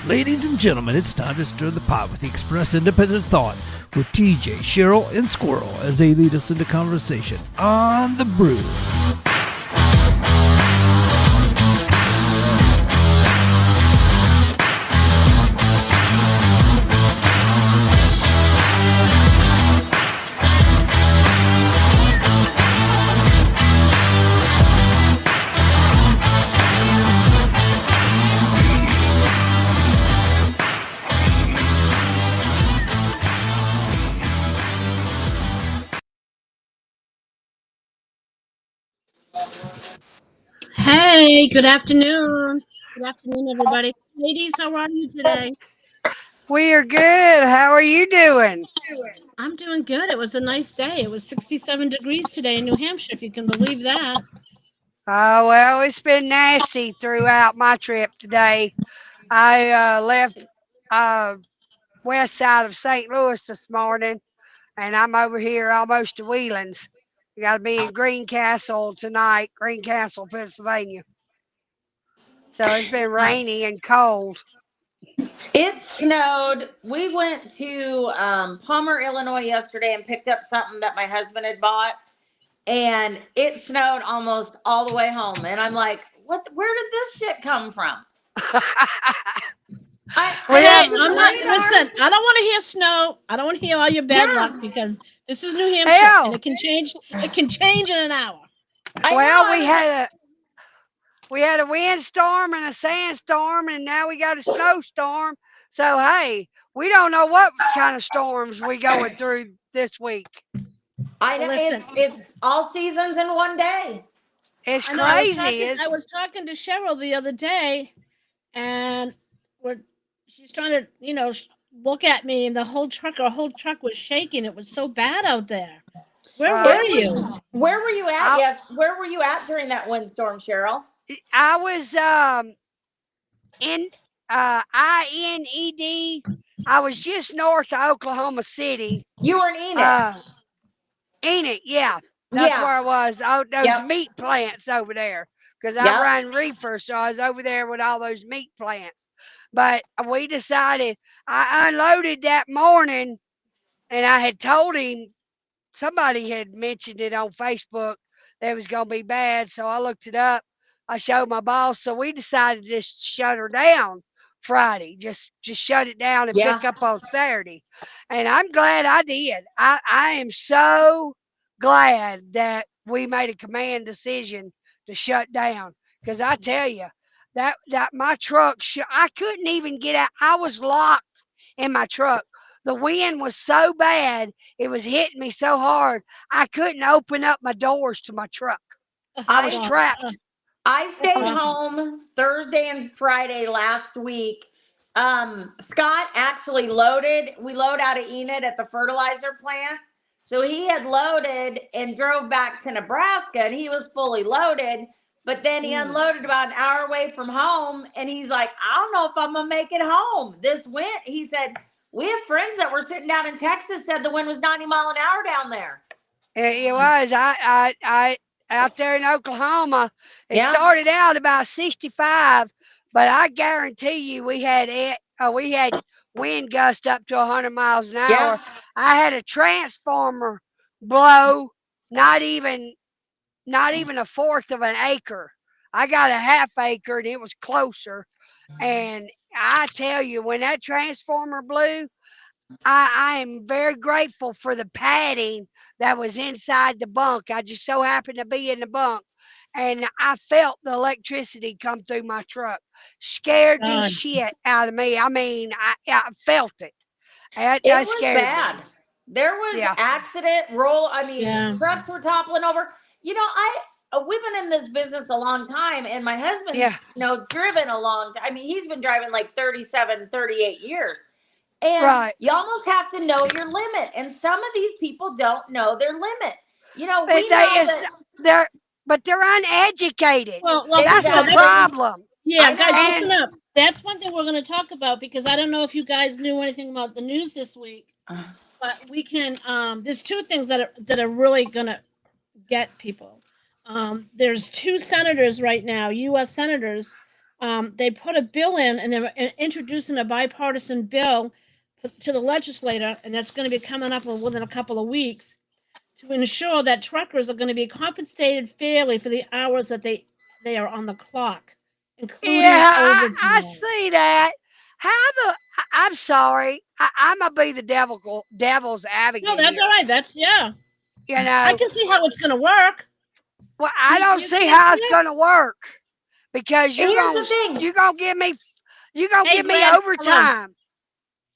Ladies and gentlemen, it's time to stir the pot with the Express Independent Thought with TJ, Cheryl, and Squirrel as they lead us into conversation on the Brew. Hey, good afternoon. Good afternoon, everybody. Ladies, how are you today? We are good. How are you doing? I'm doing good. It was a nice day. It was 67 degrees today in New Hampshire, if you can believe that. Well, it's been nasty throughout my trip today. I left uh, west side of St. Louis this morning, and I'm over here almost to Wheelands. We got to be in Greencastle tonight, Greencastle, Pennsylvania. So it's been rainy and cold. It snowed. We went to Palmer, Illinois yesterday and picked up something that my husband had bought, and it snowed almost all the way home. And I'm like, "What? Where did this shit come from?" I We Hey, have, have I'm this not, radar. listen, I don't want to hear snow. I don't want to hear all your bad luck Yeah, because this is New Hampshire and hell, it can change. It can change in an hour. I know. well, I was like, we had a windstorm and a sandstorm, and now we got a snowstorm. So hey, we don't know what kind of storms we going through this week. I Well, know listen, it's all seasons in one day. It's I know I was crazy. talking I It's was talking to Cheryl the other day and we're she's trying to look at me and her whole truck was shaking. It was so bad out there. Where right. were It was. you? Where were you at? I Yes. Where were you at during that windstorm, Cheryl? I was in INED. I was just north of Oklahoma City. You were in Enid. Uh, Enid, yeah, that's Yeah. where I was. Oh, those Yep. meat plants over there, because I Yep. run reefer, so I was over there with all those meat plants. But we decided I unloaded that morning, and I had told him somebody had mentioned it on Facebook that it was going to be bad. So I looked it up. I showed my boss. So we decided to just shut her down Friday. Just shut it down and Yeah. pick up on Saturday. And I'm glad I did. I am so glad that we made a command decision to shut down. Because I tell you, that my truck, I couldn't even get out. I was locked in my truck. The wind was so bad, it was hitting me so hard, I couldn't open up my doors to my truck. I was I Gosh, trapped. I I stayed was, home Thursday and Friday last week. Scott actually loaded. We load out of Enid at the fertilizer plant. So he had loaded and drove back to Nebraska and he was fully loaded. But then he mm, unloaded about an hour away from home and he's like, I don't know if I'm going to make it home. This wind, he said, we have friends that were sitting down in Texas said the wind was 90 mile an hour down there. it was. Out there in Oklahoma, it Yeah. started out about 65, but I guarantee you we had wind gusts up to 100 miles an Yeah. hour. I had a transformer blow, not even not even a fourth of an acre. I got a half acre and it was closer. And I tell you, when that transformer blew, I am very grateful for the padding that was inside the bunk. I just so happened to be in the bunk and I felt the electricity come through my truck. Scared the God. shit out of me. I mean, I felt it. It That was scared me. bad. There was Yeah, accident roll. I mean, Yeah. trucks were toppling over. We've been in this business a long time, and my husband's yeah. driven a long time. I mean, he's been driving like 37, 38 years. And Right. you almost have to know your limit. And some of these people don't know their limit. They, We they know it's, that they're but they're uneducated. Well, That's first of the all, that's exactly. problem. yeah, I guys, know. And listen up. That's one thing we're going to talk about because I don't know if you guys knew anything about the news this week, but we can. There's two things that are really going to get people. There's two senators right now, U.S. senators, they put a bill in, and they're introducing a bipartisan bill to the legislator, and that's going to be coming up within a couple of weeks to ensure that truckers are going to be compensated fairly for the hours that they are on the clock, including Yeah, overtime. I see that. I'm sorry. I'm gonna be the devil's advocate No, that's here. all right. That's yeah. You I know, can see how it's going to work. well, I don't You see can't how see it's it? gonna work because Here's the thing. you're gonna give me Hey, Glenn, hold on. overtime.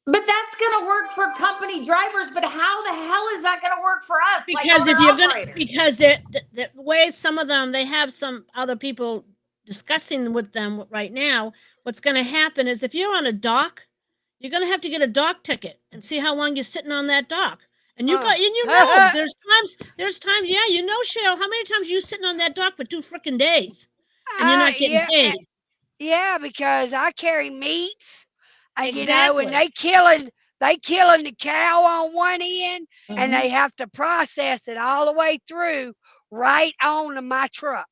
But that's gonna work for company drivers. But how the hell is that gonna work for us? Because like if you're operators? because the way some of them, they have some other people discussing with them right now. What's going to happen is if you're on a dock, you're going to have to get a dock ticket and see how long you're sitting on that dock. And there's times, yeah, Cheryl, how many times are you sitting on that dock for 2 freaking days and you're not getting Yeah, paid? yeah, because I carry meats, and Exactly. and they killing the cow on one end, and they have to process it all the way through right onto my truck.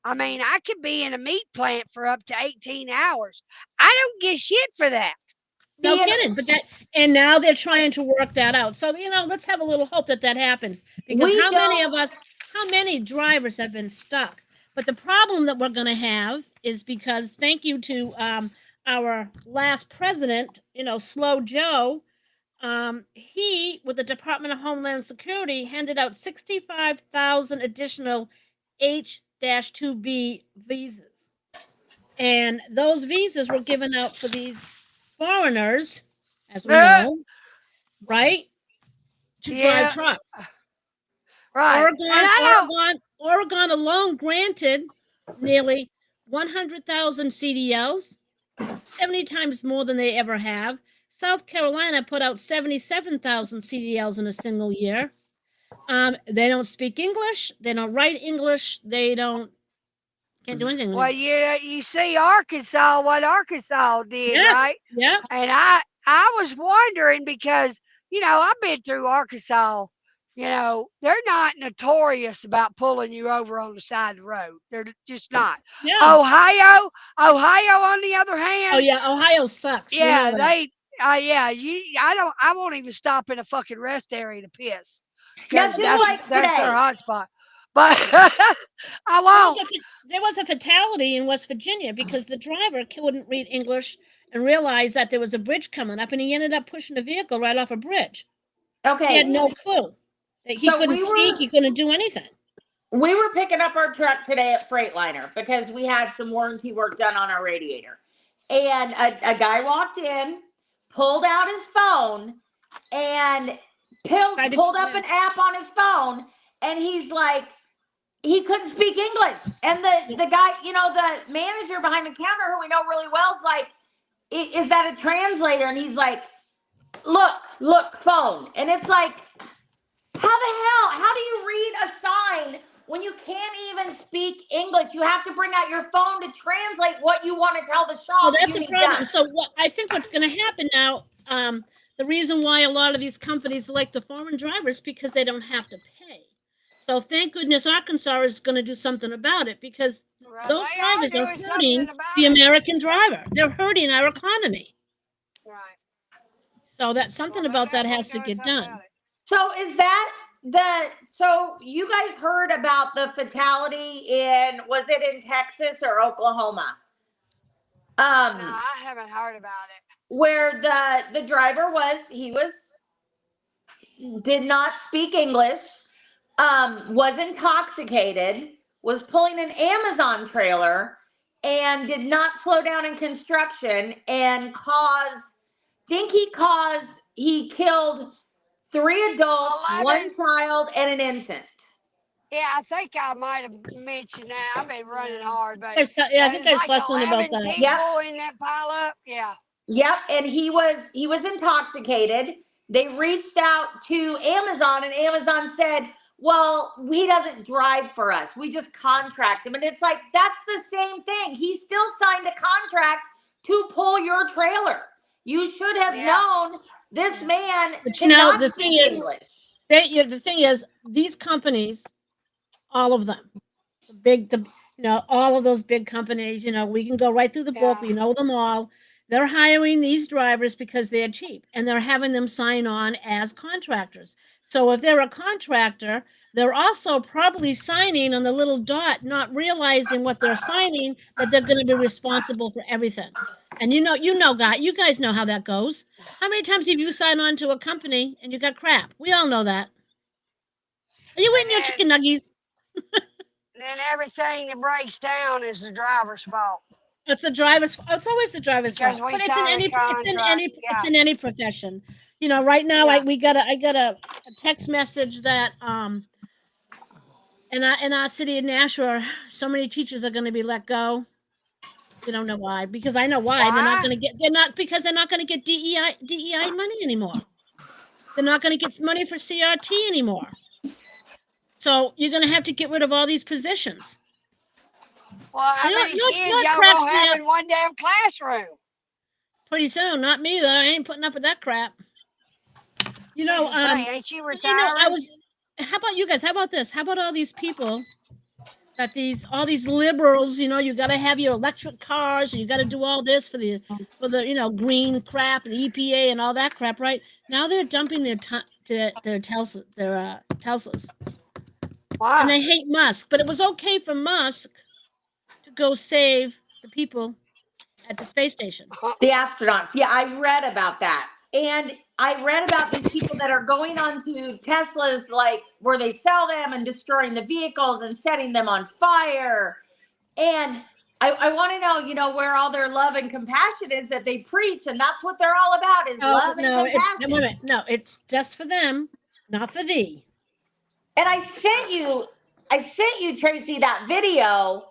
I mean, I could be in a meat plant for up to 18 hours. I don't get shit for that. No kidding. And now they're trying to work that out. So, let's have a little hope that happens, because how many drivers have been stuck? But the problem that we're going to have is because, thank you to our last president, Slow Joe, he, with the Department of Homeland Security, handed out 65,000 additional H-2B visas. And those visas were given out for these foreigners, as we know, right? To drive trucks. Right. Oregon alone granted nearly 100,000 CDLs, 70 times more than they ever have. South Carolina put out 77,000 CDLs in a single year. They don't speak English. They don't write English. They can't do anything. Well, you see Arkansas, what Arkansas did, Yes. right? Yeah. And I was wondering because, I've been through Arkansas. They're not notorious about pulling you over on the side of the road. They're just not. Yeah. Ohio, on the other Oh hand, yeah, Ohio sucks. yeah, I won't even stop in a fucking rest area to piss Now, because just like that's today. their hot spot. But I won't. There was a fatality in West Virginia because the driver couldn't read English and realized that there was a bridge coming up, and he ended up pushing a vehicle right off a bridge. Okay. He had no clue. He couldn't speak. He couldn't do anything. We were picking up our truck today at Freightliner because we had some warranty work done on our radiator. And a guy walked in, pulled out his phone, and pulled up an app on his phone, and he's like, he couldn't speak English. And the guy, the manager behind the counter, who we know really well, is like, is that a translator? And he's like, look, phone. And it's like, how do you read a sign when you can't even speak English? You have to bring out your phone to translate what you want to tell the shop. Well, that's a problem. So I think what's going to happen now, the reason why a lot of these companies like the foreign drivers, because they don't have to pay. So thank goodness Arkansas is going to do something about it, because those drivers are hurting the American driver. They're hurting our economy. Right. So that's something about that has to get done. So is that so you guys heard about the fatality was it in Texas or Oklahoma? No, I haven't heard about it. Where the driver did not speak English, was intoxicated, was pulling an Amazon trailer, and did not slow down in construction, and he killed 3 adults, 11. 1 child, and an infant. Yeah, I think I might have mentioned that. I've been running hard, but I think I saw something about that. People in that pile up, yeah. Yep, and he was intoxicated. They reached out to Amazon, and Amazon said, well, he doesn't drive for us. We just contract him. And it's like, that's the same thing. He still signed a contract to pull your trailer. You should have known this man cannot speak English. The thing is, these companies, all of them, all of those big companies, we can go right through the book. Yeah. We know them all. They're hiring these drivers because they're cheap and they're having them sign on as contractors. So if they're a contractor, they're also probably signing on the little dot, not realizing what they're signing, that they're going to be responsible for everything. And you guys know how that goes. How many times have you signed on to a company and you got crap? We all know that. Are you And eating your then, chicken nuggies? then everything that breaks down is the driver's fault It's the driver's. It's always the driver's because fault, we but it's in signed a any. It's in contract. any. It's Yeah. in any profession. Right now, Yeah. I got a text message that in our city of Nashua, so many teachers are going to be let go. We don't know why, because I know why. They're not Why? going to get. They're not because they're not going to get DEI money anymore. They're not going to get money for CRT anymore. So you're going to have to get rid of all these positions. Well, how many You know kids what y'all cracks gonna me have up? in one damn classroom? Pretty soon, not me though. I ain't putting up with that crap. Fix to say, ain't you retiring? I was. How about you guys? How about this? How about all these people that all these liberals? You got to have your electric cars, and you got to do all this for the green crap and EPA and all that crap, right? Now they're dumping their Teslas, and Why? they hate Musk. But it was okay for Musk to go save the people at the space station. The astronauts. Yeah, I read about that. And I read about these people that are going on to Teslas, like where they sell them and destroying the vehicles and setting them on fire. And I want to know, where all their love and compassion is that they preach. And that's what they're all about is Oh love and no! compassion. No, it's just for them, not for thee. And I sent you, Tracy, that video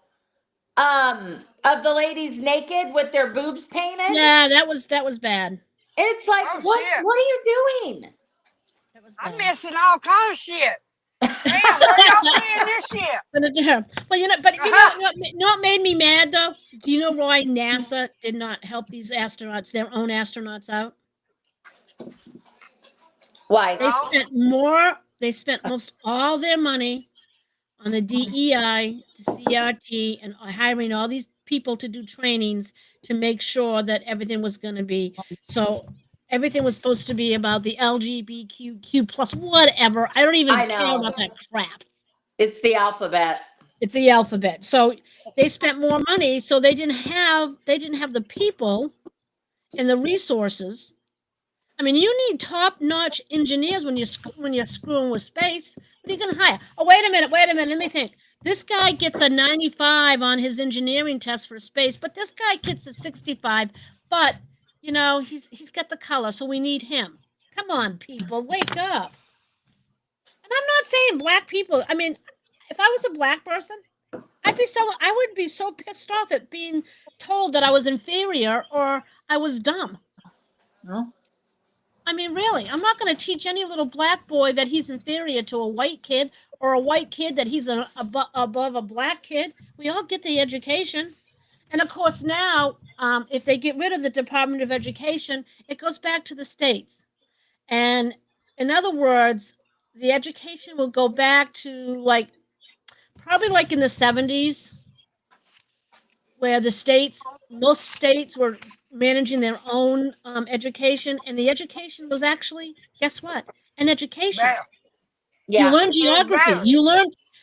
of the ladies naked with their boobs painted. Yeah, that was bad. It's like, Oh, what shit. are you doing? That was I'm bad. missing all kind of shit. Damn, where y'all seeing this shit? Send it to her. Well, what made me mad though? Do you know why NASA did not help these astronauts, their own astronauts out? Why? They spent most all their money on the DEI, the CRT, and hiring all these people to do trainings to make sure that everything was going to be so. Everything was supposed to be about the LGBTQ plus whatever. I don't even I care know. about that crap. It's the alphabet. It's the alphabet. So they spent more money, so they didn't have the people and the resources. I mean, you need top-notch engineers when you're screwing with space. What are you going to hire? Oh, wait a minute. Let me think. This guy gets a 95 on his engineering test for space, but this guy gets a 65. But he's got the color, so we need him. Come on, people, wake up. And I'm not saying black people. I mean, if I was a black person, I would be so pissed off at being told that I was inferior or I was dumb. No. I mean, really, I'm not going to teach any little black boy that he's inferior to a white kid or a white kid that he's above a black kid. We all get the education. And of course, now, if they get rid of the Department of Education, it goes back to the states. And in other words, the education will go back to probably like in the 70s, where most states were managing their own education, and the education was actually, guess what? An education. Better. You Yeah. learn It's geography. better.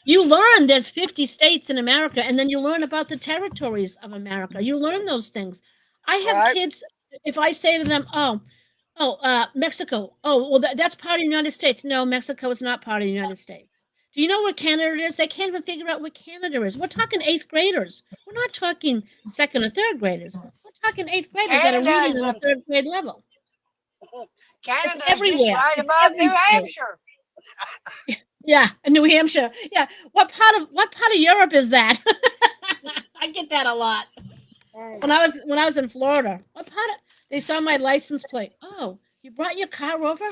You learn there's 50 states in America, and then you learn about the territories of America. You learn those things. I have Right. kids. If I say to them, Mexico. Oh, well, that's part of the United States. No, Mexico is not part of the United States. Do you know where Canada is? They can't even figure out what Canada is. We're talking eighth graders. We're not talking second or third graders. We're talking eighth graders that are Canada reading is at a third grade level. It's Canada is just everywhere. right It's above every New state. Hampshire. Yeah, in New Hampshire. Yeah, what part of Europe is that? I get that a lot. When I was in Florida, they saw my license plate. Oh, you brought your car over?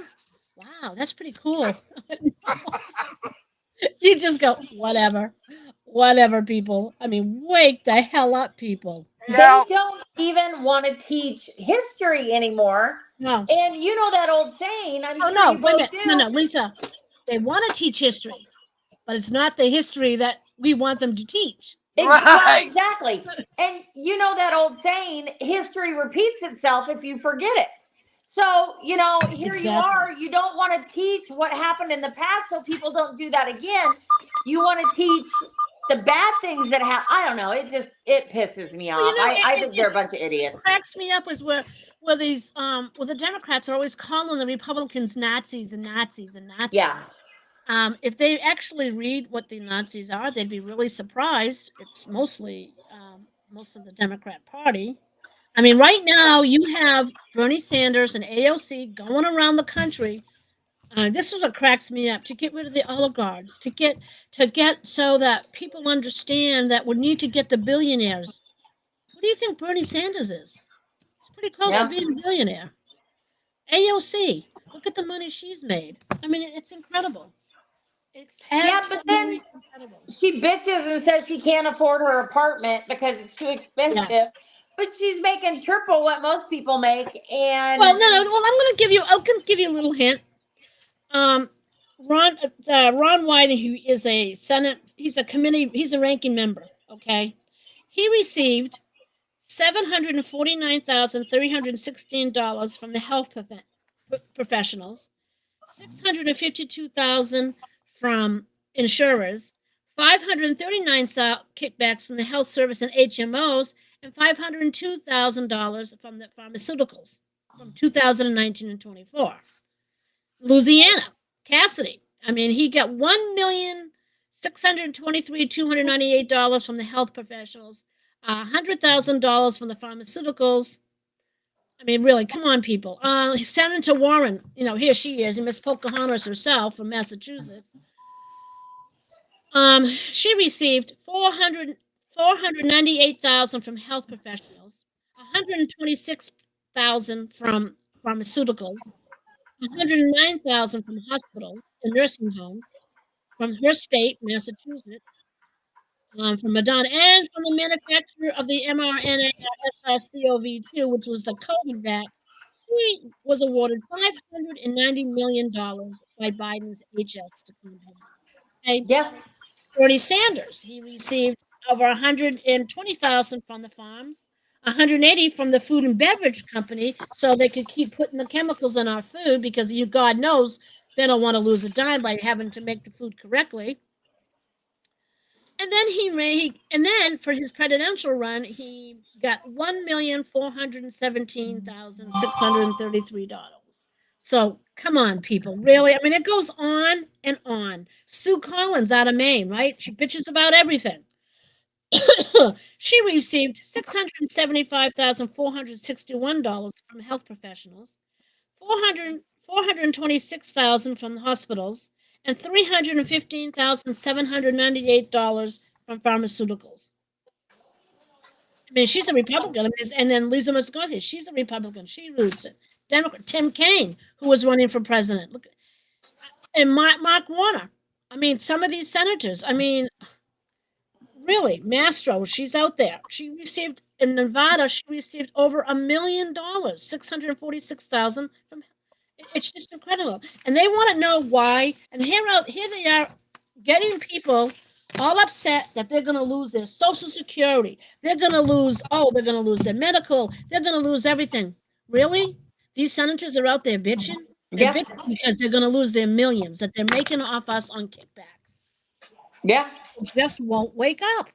Wow, that's pretty cool. You just go, whatever, people. I mean, wake the hell up, people. Yeah. They don't even want to teach history anymore. No. And you know that old saying, I'm sure No, you wait a both minute. do. No, Lisa. They want to teach history, but it's not the history that we want them to teach. Well, Right. exactly. And you know that old saying, history repeats itself if you forget it. So, here you Exactly. are. You don't want to teach what happened in the past so people don't do that again. You want to teach the bad things that happen. I don't know. It pisses me Well, off. I think they're a bunch of it idiots. cracks me up is where these the Democrats are always calling the Republicans Nazis and Nazis and Nazis. Yeah. If they actually read what the Nazis are, they'd be really surprised. It's mostly most of the Democrat Party. I mean, right now you have Bernie Sanders and AOC going around the country. This is what cracks me up: to get rid of the oligarchs, to get so that people understand that we need to get the billionaires. What do you think Bernie Sanders is? He's pretty close to Yeah. being a billionaire. AOC, look at the money she's made. I mean, it's incredible. It's Yeah, but then absolutely incredible. she bitches and says she can't afford her apartment because it's too expensive. Yeah. But she's making triple what most people make. And Well, no. Well, I'm going to give you a little hint. Um, Ron Wyden, who is a Senate, he's a ranking member. Okay, he received $749,316 from the health professionals, $652,000 from insurers, 539 kickbacks from the health service and HMOs, and $502,000 from the pharmaceuticals from 2019 and 24. Louisiana, Cassidy. I mean, he got $1,623,298 from the health professionals, $100,000 from the pharmaceuticals. I mean, really, come on, people. Senator Warren, here she is, and Miss Pocahontas herself from Massachusetts. She received $498,000 from health professionals, $126,000 from pharmaceuticals, $109,000 from hospitals and nursing homes, from her state, Massachusetts, from Madonna, and from the manufacturer of the mRNA SARS-CoV-2, which was the COVID vac. She was awarded $590 million by Biden's HS to campaign. Okay. yeah, Bernie Sanders, he received over $120,000 from the farms, 180 from the food and beverage company, so they could keep putting the chemicals in our food because God knows they don't want to lose a dime by having to make the food correctly. And then and then for his presidential run, he got $1,417,633. So come on, people, really? I mean, it goes on and on. Sue Collins out of Maine, right? She bitches about everything. She received $675,461 from health professionals, 426,000 from the hospitals, and $315,798 from pharmaceuticals. I mean, she's a Republican. And then Lisa Moscow, she's a Republican. She roots it. Democrat Tim Kaine, who was running for president. Look, and Mark Warner. I mean, some of these senators. I mean, really, Mastro. She's out there. She received in Nevada. She received over $1 million, $646,000 from. It's just incredible, and they want to know why. And here they are, getting people all upset that they're going to lose their Social Security. They're going to lose. They're going to lose their medical. They're going to lose everything. Really? These senators are out there bitching? They're bitching because they're going to lose their millions that they're making off us on kickbacks. Yeah. They just won't wake up.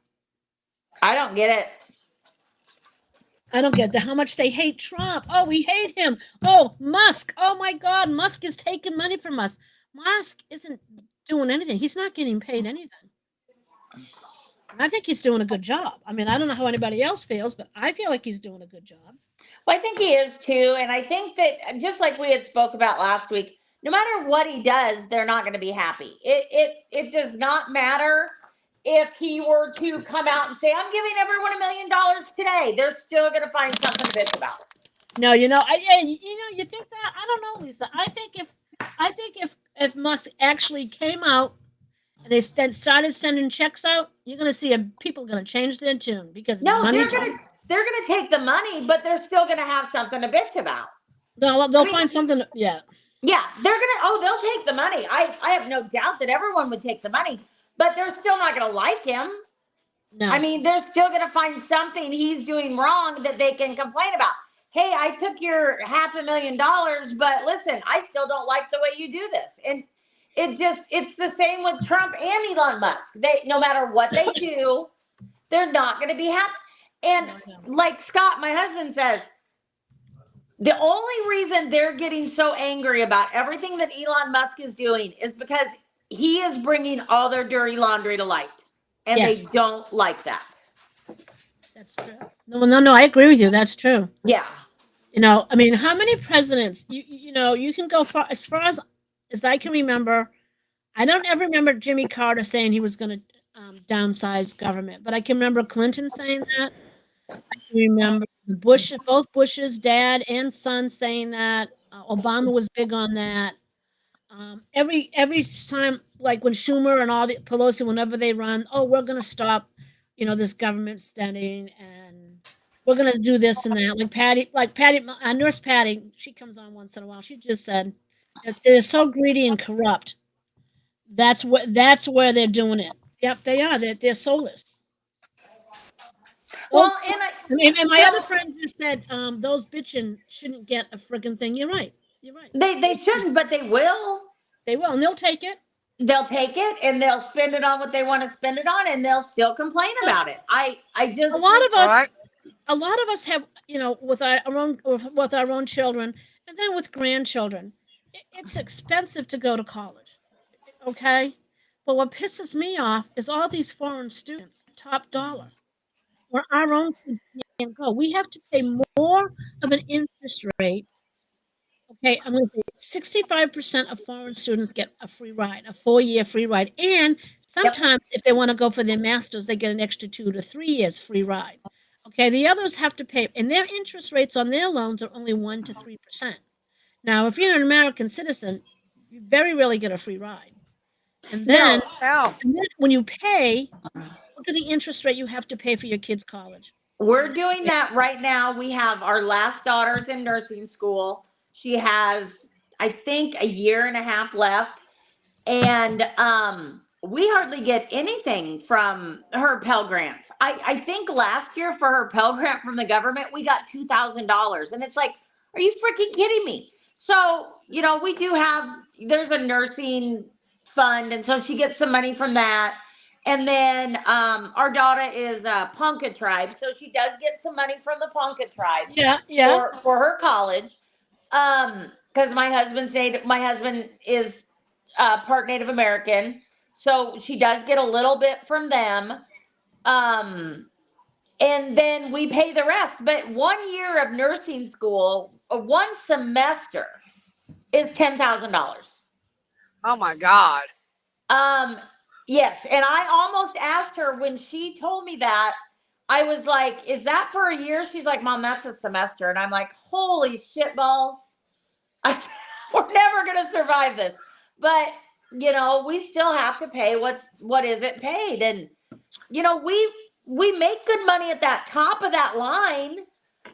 I don't get it. I don't get how much they hate Trump. Oh, we hate him. Oh, Musk. Oh, my God. Musk is taking money from us. Musk isn't doing anything. He's not getting paid anything. And I think he's doing a good job. I mean, I don't know how anybody else feels, but I feel like he's doing a good job. Well, I think he is too. And I think that just like we had spoke about last week, no matter what he does, they're not going to be happy. It does not matter if he were to come out and say, I'm giving everyone $1 million today. They're still going to find something to bitch about. No, you think that? I don't know, Lisa. I think if Musk actually came out and they started sending checks out, you're going to see people going to change their tune because they're going to take the money, but they're still going to have something to bitch about. They'll find something. Yeah. Yeah, they'll take the money. I have no doubt that everyone would take the money, but they're still not going to like him. No. I mean, they're still going to find something he's doing wrong that they can complain about. Hey, I took your $500,000, but listen, I still don't like the way you do this. And it's the same with Trump and Elon Musk. They, no matter what they do, they're not going to be happy. And like Scott, my husband, says, the only reason they're getting so angry about everything that Elon Musk is doing is because he is bringing all their dirty laundry to light. And Yes. they don't like that. That's true. No, I agree with you. That's true. Yeah. You know, I mean, how many presidents, you know, you can go far as I can remember. I don't ever remember Jimmy Carter saying he was going to downsize government, but I can remember Clinton saying that. I can remember both Bush's dad and son saying that. Obama was big on that. Every time, like when Schumer and all the Pelosi, whenever they run, oh, we're going to stop, you know, this government spending, and we're going to do this and that. Like Patty, Nurse Patty, she comes on once in a while. She just said they're so greedy and corrupt. That's where they're doing it. Yep, they are. They're soulless. Well, And my other friend just said, those bitchin' shouldn't get a friggin' thing. You're right. You're right. they shouldn't, but they will. They will, and they'll take it. They'll take it and they'll spend it on what they want to spend it on, and they'll still complain about it. I just a lot of us, Right. a lot of us have, you know, with our own children, and then with grandchildren, it's expensive to go to college. Okay, but what pisses me off is all these foreign students, top dollar, where our own kids can't go. We have to pay more of an interest rate. Okay, I'm going to say 65% of foreign students get a free ride, a 4-year free ride. And sometimes if they want to go for their master's, they get an extra 2 to 3 years free ride. Okay, the others have to pay, and their interest rates on their loans are only 1 to 3%. Now, if you're an American citizen, you very rarely get a free ride. And then, when you pay, look at the interest rate you have to pay for your kids' college. We're doing that right now. We have our last daughter's in nursing school. She has, I think, a year and a half left. And we hardly get anything from her Pell Grants. I think last year for her Pell Grant from the government, we got $2,000. And it's like, are you freaking kidding me? So, you know, we do have, there's a nursing fund. And so she gets some money from that. And then our daughter is a Ponca tribe. So she does get some money from the Ponca tribe. Yeah. For her college. Because my husband is part Native American, so she does get a little bit from them. And then we pay the rest. But 1 year of nursing school, one semester, is $10,000. Oh my God. Yes, and I almost asked her when she told me that. I was like, "Is that for a year?" She's like, "Mom, that's a semester." And I'm like, "Holy shit balls! We're never gonna survive this." But you know, we still have to pay what isn't paid, and you know, we make good money at that top of that line,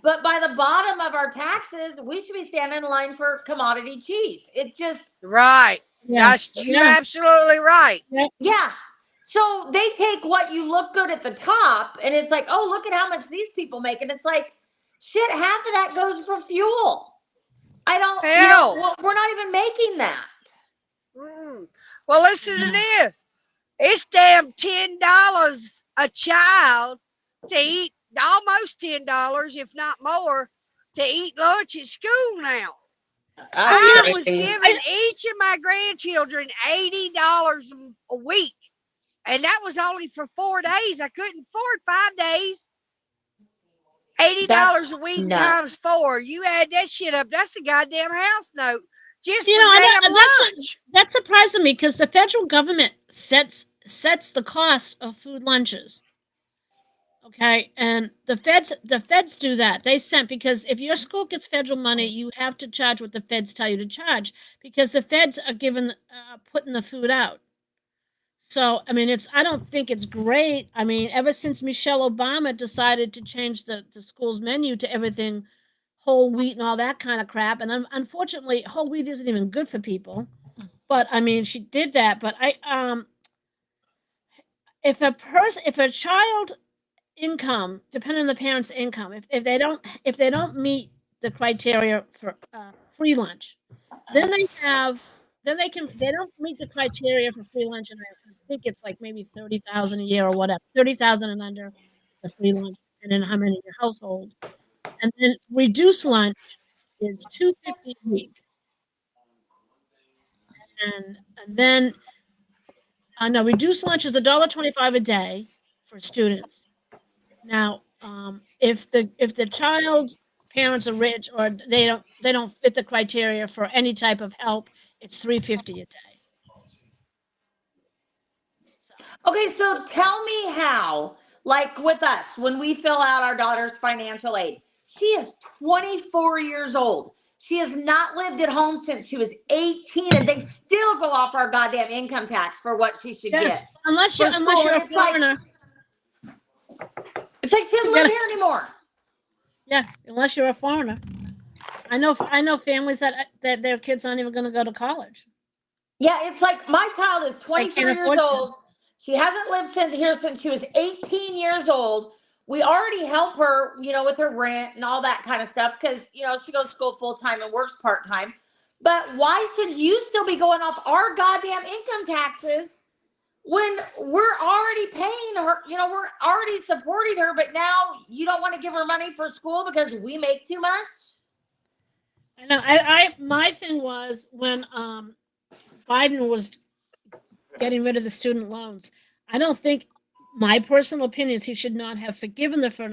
but by the bottom of our taxes, we should be standing in line for commodity cheese. It just Right. Yes. You're absolutely right. yeah. So they take what you look good at the top, and it's like, oh, look at how much these people make, and it's like, shit, half of that goes for fuel. I don't, you know, we're not even making that. Well, listen to this. It's damn $10 a child to eat, almost $10, if not more, to eat lunch at school now. I was giving each of my grandchildren $80 a week, and that was only for 4 days. I couldn't afford 5 days. $80 a week times 4. You add that shit up, that's a goddamn house note. Just for damn lunch. That's surprising me because the federal government sets the cost of food lunches. Okay, and the feds do that. They sent, because if your school gets federal money, you have to charge what the feds tell you to charge, because the feds are putting the food out. So, I mean, I don't think it's great. I mean, ever since Michelle Obama decided to change the school's menu to everything whole wheat and all that kind of crap, and unfortunately, whole wheat isn't even good for people. But I mean, she did that. But if a child income, depending on the parent's income, if they don't meet the criteria for free lunch, then they don't meet the criteria for free lunch, and I think it's like maybe 30,000 a year or whatever, 30,000 and under the free lunch, and then how many in your household, and then reduced lunch is 250 a week, and then no, reduced lunch is $1.25 a day for students. Now, if the child's parents are rich or they don't fit the criteria for any type of help, it's $3.50 a day. So Okay, so tell me how, like with us, when we fill out our daughter's financial aid, she is 24 years old. She has not lived at home since she was 18, and they still go off our goddamn income tax for what she should yes, get unless for school. you're And a foreigner, it's like she doesn't you live gotta, here anymore. yeah, unless you're a foreigner. I know families that their kids aren't even going to go to college. Yeah, it's like my child is They 24 can't years afford to. old. She hasn't lived here since she was 18 years old. We already help her, with her rent and all that kind of stuff because, she goes to school full time and works part time. But why should you still be going off our goddamn income taxes when we're already paying her? We're already supporting her, but now you don't want to give her money for school because we make too much? I know. I my thing was when Biden was getting rid of the student loans. I don't think, my personal opinion is he should not have forgiven for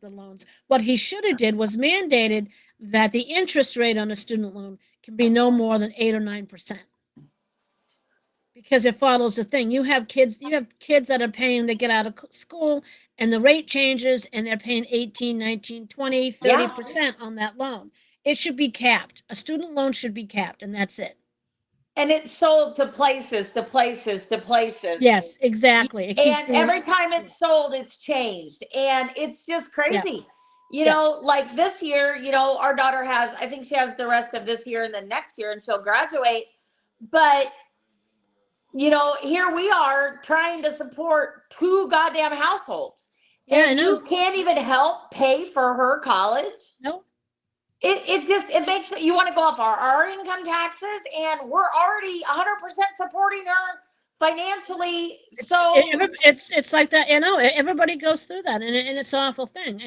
the loans. What he should have did was mandated that the interest rate on a student loan can be no more than 8 or 9%. Because it follows the thing. You have kids that are paying, they get out of school and the rate changes and they're paying 18, 19, 20, 30% on that loan. It should be capped. A student loan should be capped, and that's it. And it's sold to places, to places, to places. Yes, exactly. It keeps And going every up. time it's sold, it's changed. And it's just Yeah. crazy. Yeah. Like this year, our daughter has, I think she has the rest of this year and then next year, and she'll graduate. But, here we are trying to support 2 goddamn households. Yeah, I And know. you can't even help pay for her college. No. It makes you want to go off our income taxes, and we're already 100% supporting her financially. It's like that. Everybody goes through that, and it's an awful thing.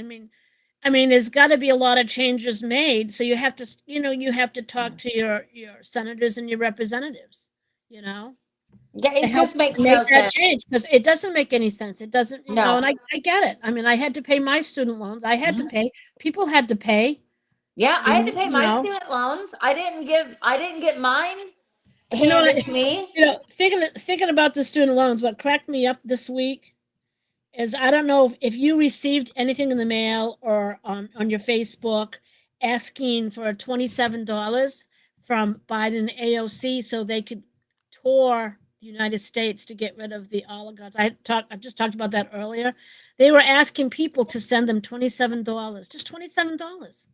I mean, there's got to be a lot of changes made. So you have to, you have to talk to your senators and your representatives. Yeah, To it help just makes make no that sense. change, because it doesn't make any sense. It doesn't, No. and I get it. I mean, I had to pay my student loans. I had to pay. People had to pay. Yeah, I had to pay You my know, student loans. I didn't get mine but handed to me. thinking about the student loans, what cracked me up this week is, I don't know if you received anything in the mail or on your Facebook asking for $27 from Biden AOC so they could tour the United States to get rid of the oligarchs. I just talked about that earlier. They were asking people to send them $27, just $27.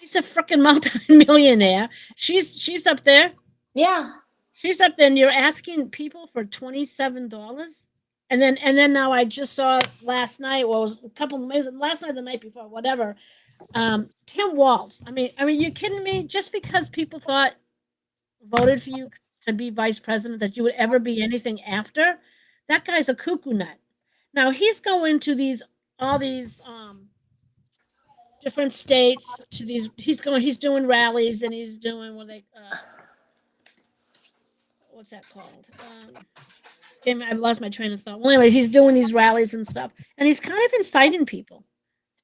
She's a freaking multi-millionaire. She's up there. Yeah. She's up there, and you're asking people for $27. And then now I just saw last night. Well, it was a couple of maybe last night, the night before, whatever. Tim Walz. I mean, you kidding me? Just because people voted for you to be vice president, that you would ever be anything after? That guy's a cuckoo nut. Now he's going to all these different states to these. He's doing rallies, and he's doing what's that called? Damn it, I've lost my train of thought. Well, anyways, he's doing these rallies and stuff, and he's kind of inciting people.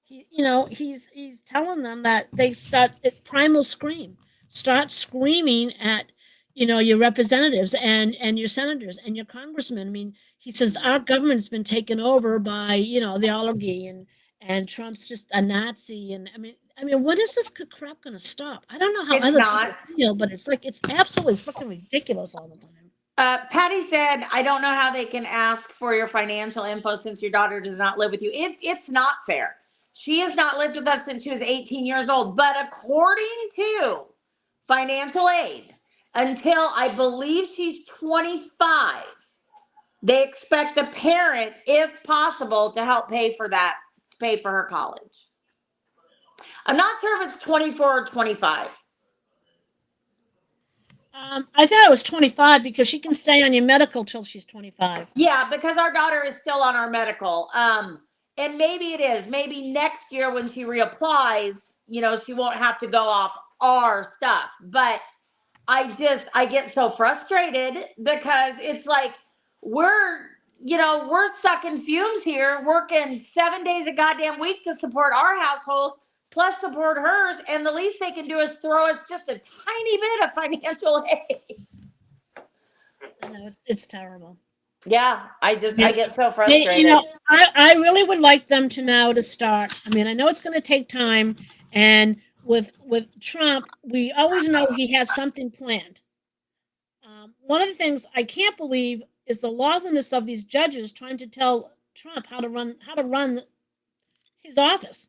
He's telling them that they start at primal scream, start screaming at your representatives and your senators and your congressmen. I mean, he says our government's been taken over by the oligarchy, and Trump's just a Nazi. And I mean, when is this crap going to stop? I don't know how It's other not. people feel, but it's like it's absolutely fucking ridiculous all the time. Patty said, I don't know how they can ask for your financial info since your daughter does not live with you. It's not fair. She has not lived with us since she was 18 years old. But according to financial aid, until I believe she's 25, They expect the parent, if possible, to help pay for her college. I'm not sure if it's 24 or 25. I thought it was 25 because she can stay on your medical till she's 25. Yeah, because our daughter is still on our medical. And maybe it is. Maybe next year when she reapplies, she won't have to go off our stuff. But I get so frustrated because it's like we're sucking fumes here, working 7 days a goddamn week to support our household, plus support hers, and the least they can do is throw us just a tiny bit of financial aid. I know it's terrible. Yeah, I get so They, frustrated. I really would like them to now to start. I mean, I know it's going to take time, and with Trump, we always know he has something planned. One of the things I can't believe is the lawlessness of these judges trying to tell Trump how to run his office.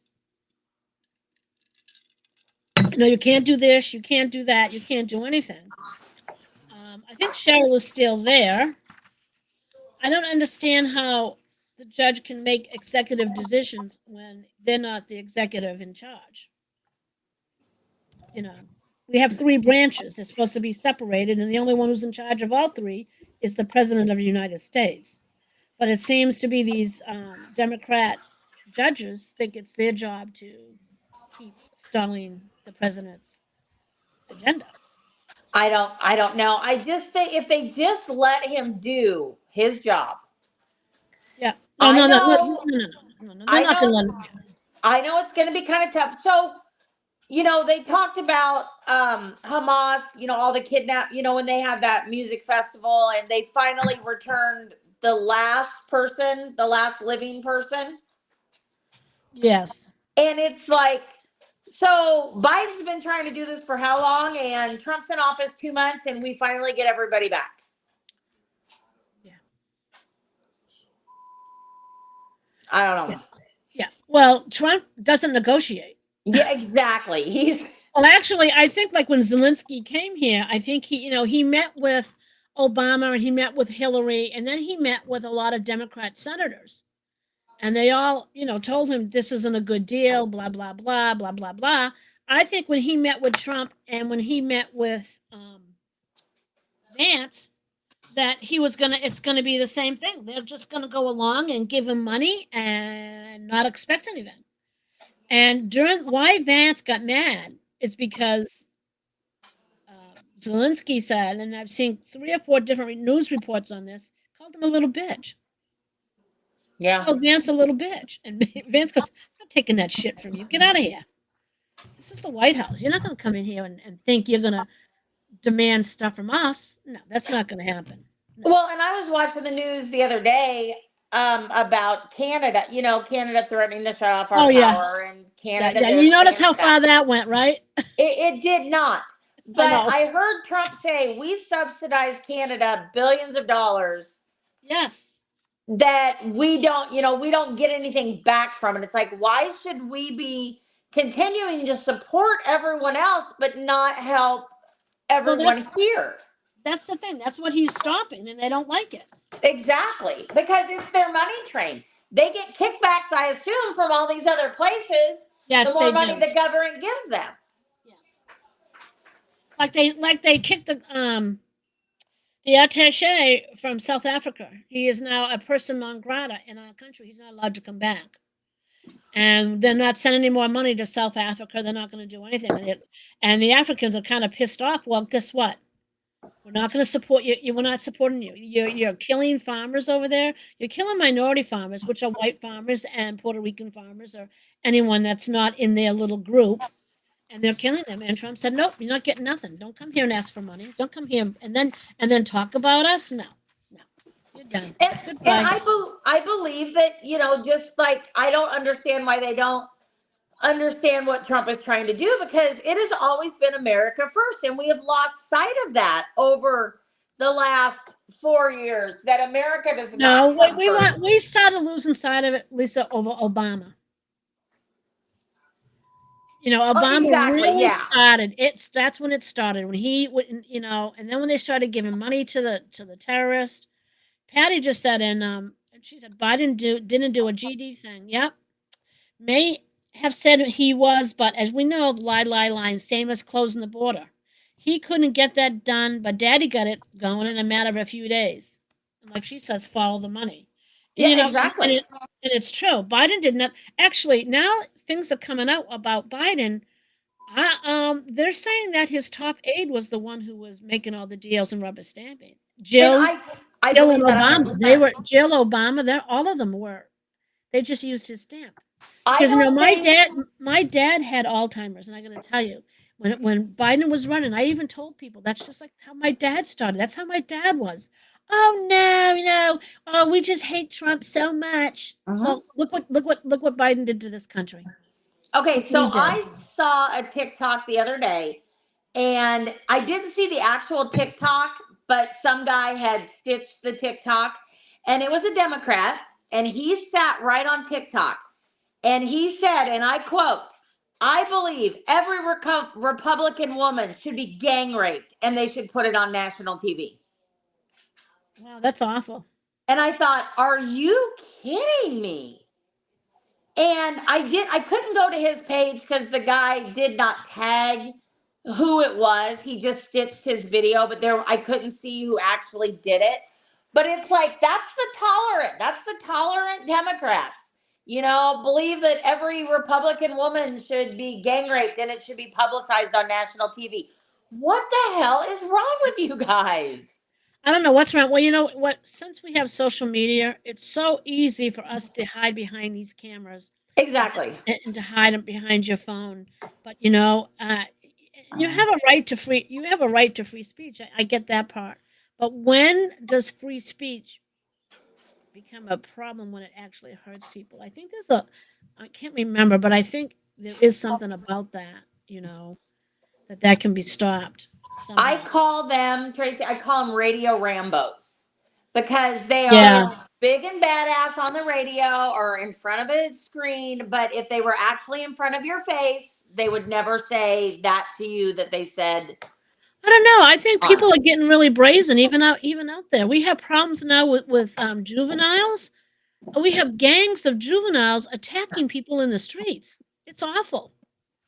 You can't do this, you can't do that, you can't do anything. I think Cheryl is still there. I don't understand how the judge can make executive decisions when they're not the executive in charge. We have three branches. They're supposed to be separated, and the only one who's in charge of all three is the president of the United States. But it seems to be these Democrat judges think it's their job to keep stalling the president's agenda. I don't know. I just think if they just let him do his job. Yeah. I No. I They're not know. going to let him. I know it's going to be kind of tough. So, they talked about Hamas. All the kidnap. When they had that music festival, and they finally returned the last living person. Yes. And it's like, so Biden's been trying to do this for how long? And Trump's in office 2 months, and we finally get everybody back. Yeah. I don't know. Yeah. Well, Trump doesn't negotiate. Yeah, exactly. Well, actually, I think like when Zelensky came here, I think he met with Obama and he met with Hillary, and then he met with a lot of Democrat senators. And they all, told him this isn't a good deal, blah, blah, blah, blah, blah, blah. I think when he met with Trump and when he met with Vance, that it's gonna be the same thing. They're just gonna go along and give him money and not expect anything. And why Vance got mad is because Zelensky said, and I've seen 3 or 4 different news reports on this, called him a little bitch. Yeah. Called Vance a little bitch. And Vance goes, I'm not taking that shit from you. Get out of here. This is the White House. You're not going to come in here and think you're going to demand stuff from us. No, that's not going to happen. No. Well, and I was watching the news the other day about Canada, Canada threatening to shut off our power and Canada. Yeah. You notice how far that went, right? It did not. But I heard Trump say we subsidize Canada billions of dollars. Yes. That we don't get anything back from it. It's like, why should we be continuing to support everyone else but not help everyone here? That's the thing. That's what he's stopping, and they don't like it. Exactly, because it's their money train. They get kickbacks, I assume, from all these other places. Yes, the more money the government gives them. Yes. Like they kicked the attaché from South Africa. He is now a person non grata in our country. He's not allowed to come back. And they're not sending any more money to South Africa. They're not going to do anything with it. And the Africans are kind of pissed off. Well, guess what? We're not going to support you. We're not supporting you. You're killing farmers over there. You're killing minority farmers, which are white farmers and Puerto Rican farmers or anyone that's not in their little group. And they're killing them. And Trump said, nope, you're not getting nothing. Don't come here and ask for money. Don't come here and then talk about us. No. You're done. And I believe that, just like I don't understand why they don't understand what Trump is trying to do, because it has always been America first. And we have lost sight of that over the last 4 years, that America does not. No, we started losing sight of it, Lisa, over Obama. Obama really started. That's when it started. When he would, and then when they started giving money to the terrorists, Patty just said, and she said Biden didn't do a GD thing. Yep, may have said he was, but as we know, lie, same as closing the border. He couldn't get that done, but Daddy got it going in a matter of a few days. And like she says, follow the money. And Yeah, exactly. and it's true. Biden did not actually. Now things are coming out about Biden. They're saying that his top aide was the one who was making all the deals and rubber stamping. And Jill, I Jill and believe that Obama. They 100%. were Jill, Obama. They're all of them were. They just used his stamp. I Because don't think my dad had Alzheimer's, and I'm going to tell you, when Biden was running, I even told people that's just like how my dad started. That's how my dad was. Oh no, no, oh we just hate Trump so much. Mhm. Well, look what Biden did to this country. Okay, Look what so he did. I saw a TikTok the other day, and I didn't see the actual TikTok, but some guy had stitched the TikTok, and it was a Democrat, and he sat right on TikTok, and he said, and I quote, I believe every Republican woman should be gang raped, and they should put it on national TV. Wow, that's awful. And I thought, are you kidding me? And I couldn't go to his page because the guy did not tag who it was. He just stitched his video, but there I couldn't see who actually did it. But it's like that's the tolerant Democrats. You know, believe that every Republican woman should be gang raped and it should be publicized on national TV. What the hell is wrong with you guys? I don't know what's wrong. Well, you know what? Since we have social media, it's so easy for us to hide behind these cameras Exactly. and to hide 'em behind your phone. But you have a right to free speech. I get that part. But when does free speech become a problem when it actually hurts people? I think I can't remember, but I think there is something about that. That can be stopped I somehow. call them, Tracy, I call them radio Rambos because they are Yeah. big and badass on the radio or in front of a screen. But if they were actually in front of your face, they would never say that to you that they said I don't know. I think on. people are getting really brazen, even out there. We have problems now with juveniles. We have gangs of juveniles attacking people in the streets. It's awful.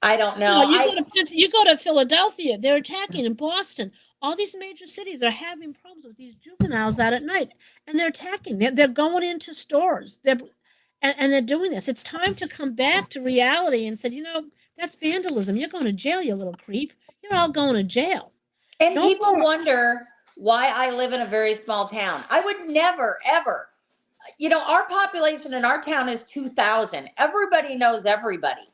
I don't You know, know. you go to Philadelphia, they're attacking in Boston. All these major cities are having problems with these juveniles out at night, and they're attacking. They're going into stores. And they're doing this. It's time to come back to reality and said, that's vandalism. You're going to jail, you little creep. You're all going to jail. And No people more. wonder why I live in a very small town. I would never, ever. Our population in our town is 2,000. Everybody knows everybody.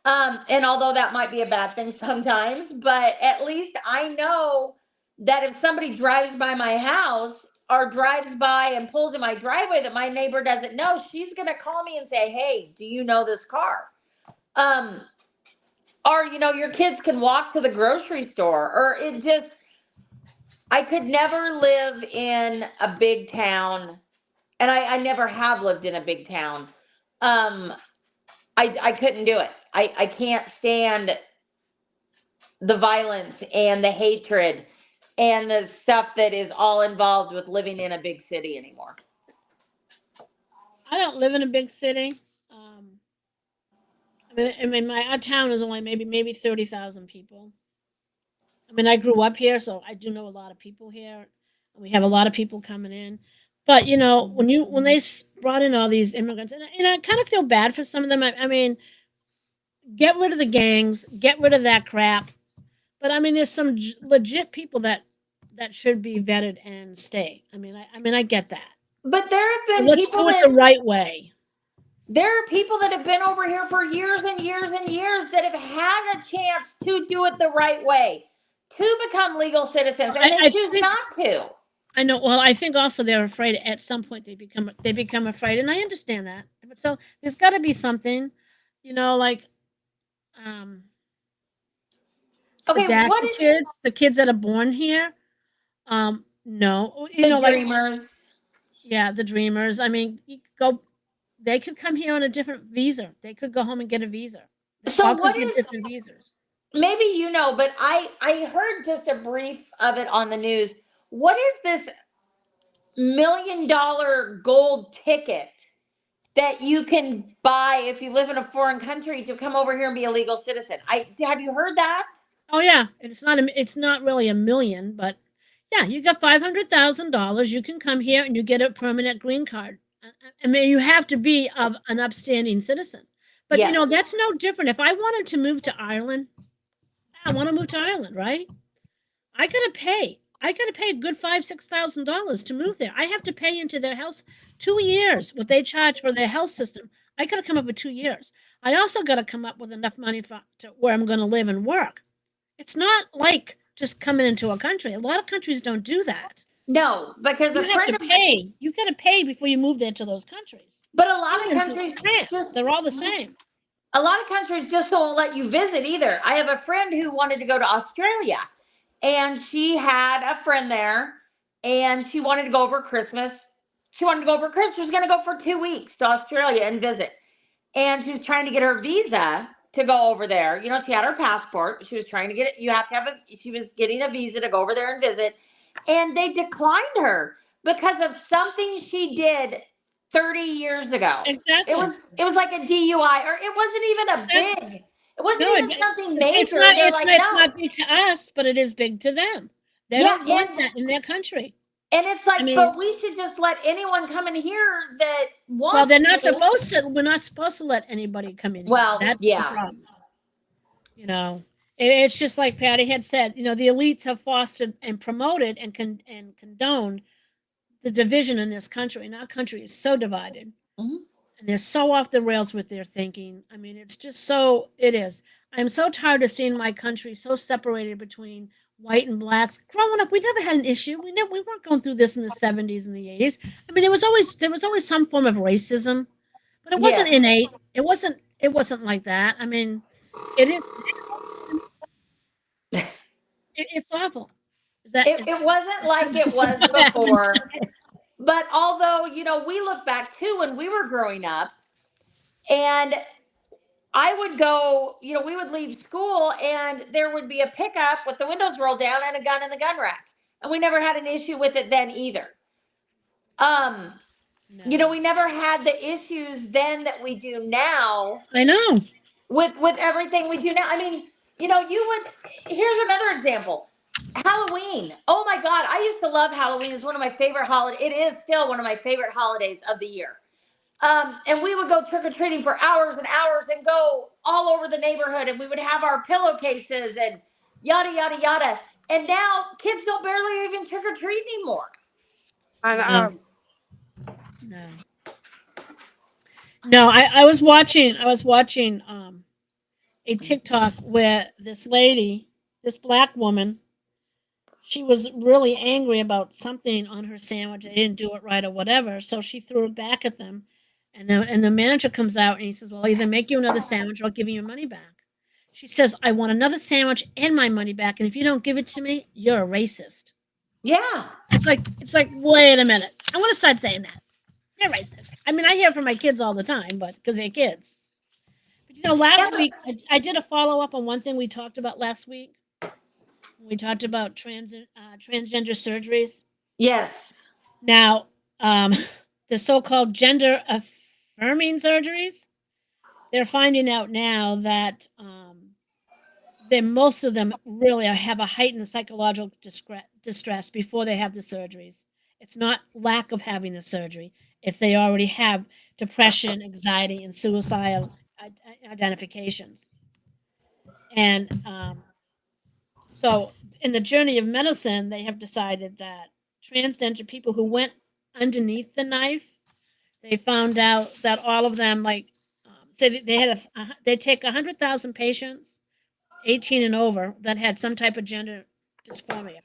And although that might be a bad thing sometimes, but at least I know that if somebody drives by my house or drives by and pulls in my driveway that my neighbor doesn't know, she's going to call me and say, "Hey, do you know this car?" Um, or your kids can walk to the grocery store, or it just I could never live in a big town, and I never have lived in a big town. Um, I couldn't do it. I can't stand the violence and the hatred and the stuff that is all involved with living in a big city anymore. I don't live in a big city. I mean, our town is only maybe 30,000 people. I mean, I grew up here, so I do know a lot of people here. We have a lot of people coming in. But when they brought in all these immigrants, and I kind of feel bad for some of them. I mean, get rid of the gangs, get rid of that crap. But I mean, there's some legit people that should be vetted and stay. I get that. But there have But been let's people do it the that right way. there are people that have been over here for years and years and years that have had a chance to do it the right way, to become legal citizens, and they I choose think not to. I know. Well, I think also they're afraid. At some point, they become afraid, and I understand that. But so there's got to be something, like um, the Okay, what DACA is kids, the kids that are born here. No, the like dreamers? yeah, the dreamers. I mean, they could come here on a different visa. They could go home and get a visa. They So all could what get is different visas. maybe but I heard just a brief of it on the news. What is this $1 million gold ticket that you can buy if you live in a foreign country to come over here and be a legal citizen. Have you heard that? Oh yeah, it's not really a million, but yeah, you got $500,000. You can come here and you get a permanent green card. I mean, you have to be of an upstanding citizen. But Yes. that's no different. If I wanted to move to Ireland, I want to move to Ireland, right? I gotta pay. I gotta pay a good $5,000-6,000 to move there. I have to pay into their house 2 years what they charge for their health system. I gotta come up with 2 years. I also gotta come up with enough money to where I'm gonna live and work. It's not like just coming into a country. A lot of countries don't do that. No, because You a have friend to of pay. You got to pay before you move there to those countries. but a lot of England's countries France, just they're all the same. a lot of countries just don't let you visit either. I have a friend who wanted to go to Australia, and she had a friend there, and she wanted to go over Christmas. She wanted to go over Christmas. She was going to go for 2 weeks to Australia and visit. And she was trying to get her visa to go over there. You know, she had her passport, but she was trying to get it. You have to have she was getting a visa to go over there and visit. And they declined her because of something she did 30 years ago. Exactly. It was like a DUI, or it wasn't even a Exactly. big, it wasn't No, even something it's major. not. They're It's like, not. It's no. not big to us, but it is big to them. They Yeah, don't want that in their country. and it's like, I mean, but we should just let anyone come in here that wants well, they're not to. supposed to. We're not supposed to let anybody come in. Well, That's the yeah. problem. It's just like Patty had said. The elites have fostered and promoted and condoned the division in this country, and our country is so divided. Mhm. And they're so off the rails with their thinking. I mean, it's just so, it is. I'm so tired of seeing my country so separated between white and blacks. Growing up, we never had an issue. We weren't going through this in the 70s and the 80s. I mean, there was always some form of racism, but it wasn't Yes. innate. It wasn't like that. I mean, it is now. It's awful. It wasn't like it was before. But although, we look back too when we were growing up, and I would go, we would leave school and there would be a pickup with the windows rolled down and a gun in the gun rack. And we never had an issue with it then either. No. We never had the issues then that we do now I know. with everything we do now. I mean, here's another example. Halloween. Oh my God. I used to love Halloween. It's one of my favorite holidays. It is still one of my favorite holidays of the year. And we would go trick-or-treating for hours and hours and go all over the neighborhood, and we would have our pillowcases and yada, yada, yada. And now kids don't barely even trick-or-treat anymore. And No. No. No, I was watching a TikTok where this lady, this black woman, she was really angry about something on her sandwich. They didn't do it right or whatever, so she threw it back at them. And the manager comes out and he says, "Well, I'll either make you another sandwich or I'll give you your money back." She says, "I want another sandwich and my money back, and if you don't give it to me, you're a racist." Yeah. It's like, wait a minute. I want to start saying that. You're racist. I mean, I hear from my kids all the time, but because they're kids. But last week I did a follow up on one thing we talked about last week. We talked about transgender surgeries. Yes. Now, the so-called gender affirming surgeries, they're finding out now that most of them really have a heightened psychological distress before they have the surgeries. It's not lack of having the surgery; it's they already have depression, anxiety, and suicidal identifications. And so, in the journey of medicine, they have decided that transgender people who went underneath the knife, they found out that all of them, like, say they had they take 100,000 patients, 18 and over, that had some type of gender dysphoria,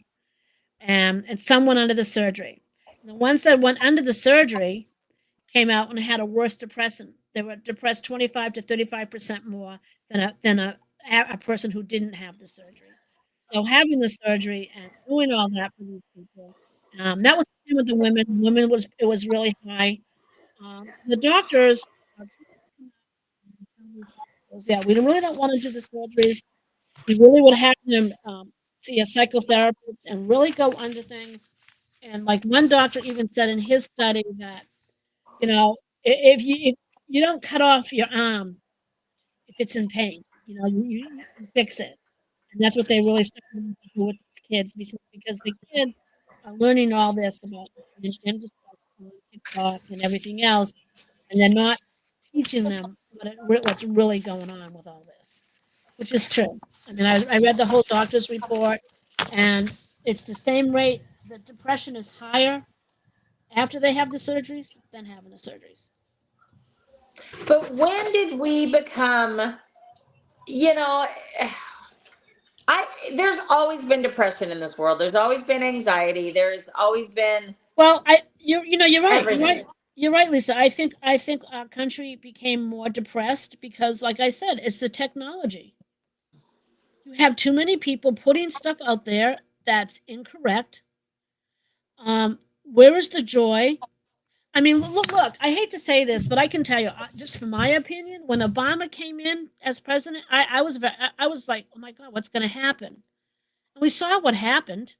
and some went under the surgery. The ones that went under the surgery came out and had a worse depression. They were depressed 25 to 35% more than a person who didn't have the surgery. So having the surgery and doing all that for these people, that was the same with the women. Women it was really high. So the doctors are trying to tell these hospitals, yeah, we really don't want to do the surgeries. We really would have them see a psychotherapist and really go under things And like one doctor even said in his study that, if you don't cut off your arm if it's in pain, you fix it. And that's what they really started to do with these kids because the kids are learning all this about transgender stuff on TikTok and everything else, and they're not teaching them what's really going on with all this, which is true. I mean, I read the whole doctor's report, and it's the same rate. The depression is higher after they have the surgeries than having the surgeries. But when did we become, you know, there's always been depression in this world. There's always been anxiety. There's always been Well, you're right. You're everything. right. You're right, Lisa. I think our country became more depressed because, like I said, it's the technology. You have too many people putting stuff out there that's incorrect. Where is the joy? I mean, look. I hate to say this, but I can tell you, just from my opinion, when Obama came in as president, I was like, oh my God, what's going to happen? And we saw what happened.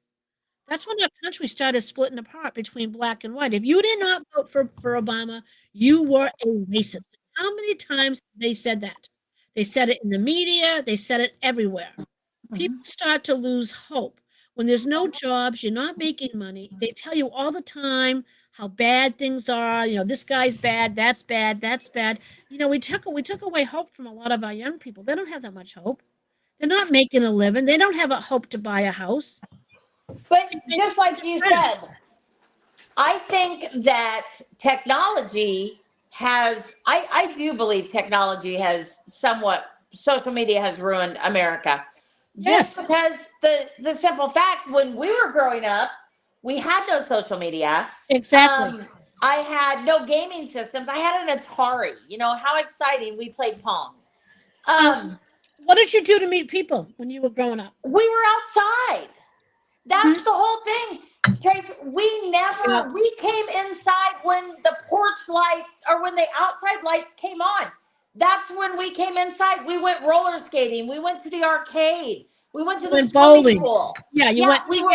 That's when our country started splitting apart between black and white. If you did not vote for Obama, you were a racist. How many times they said that? They said it in the media, they said it everywhere. People start to lose hope. When there's no jobs, you're not making money. They tell you all the time how bad things are. This guy's bad, that's bad, that's bad. We took away hope from a lot of our young people. They don't have that much hope. They're not making a living. They don't have a hope to buy a house. But They just like you said, I think that technology I do believe technology has social media has ruined America. Yes. Just because the simple fact, when we were growing up, we had no social media. Exactly. I had no gaming systems. I had an Atari. How exciting. We played Pong. What did you do to meet people when you were growing up? We were outside. That's the whole thing. Trace, we came inside when the porch lights or when the outside lights came on. That's when we came inside. We went roller skating. We went to the arcade. We went to the swimming pool. Yeah, you went. We were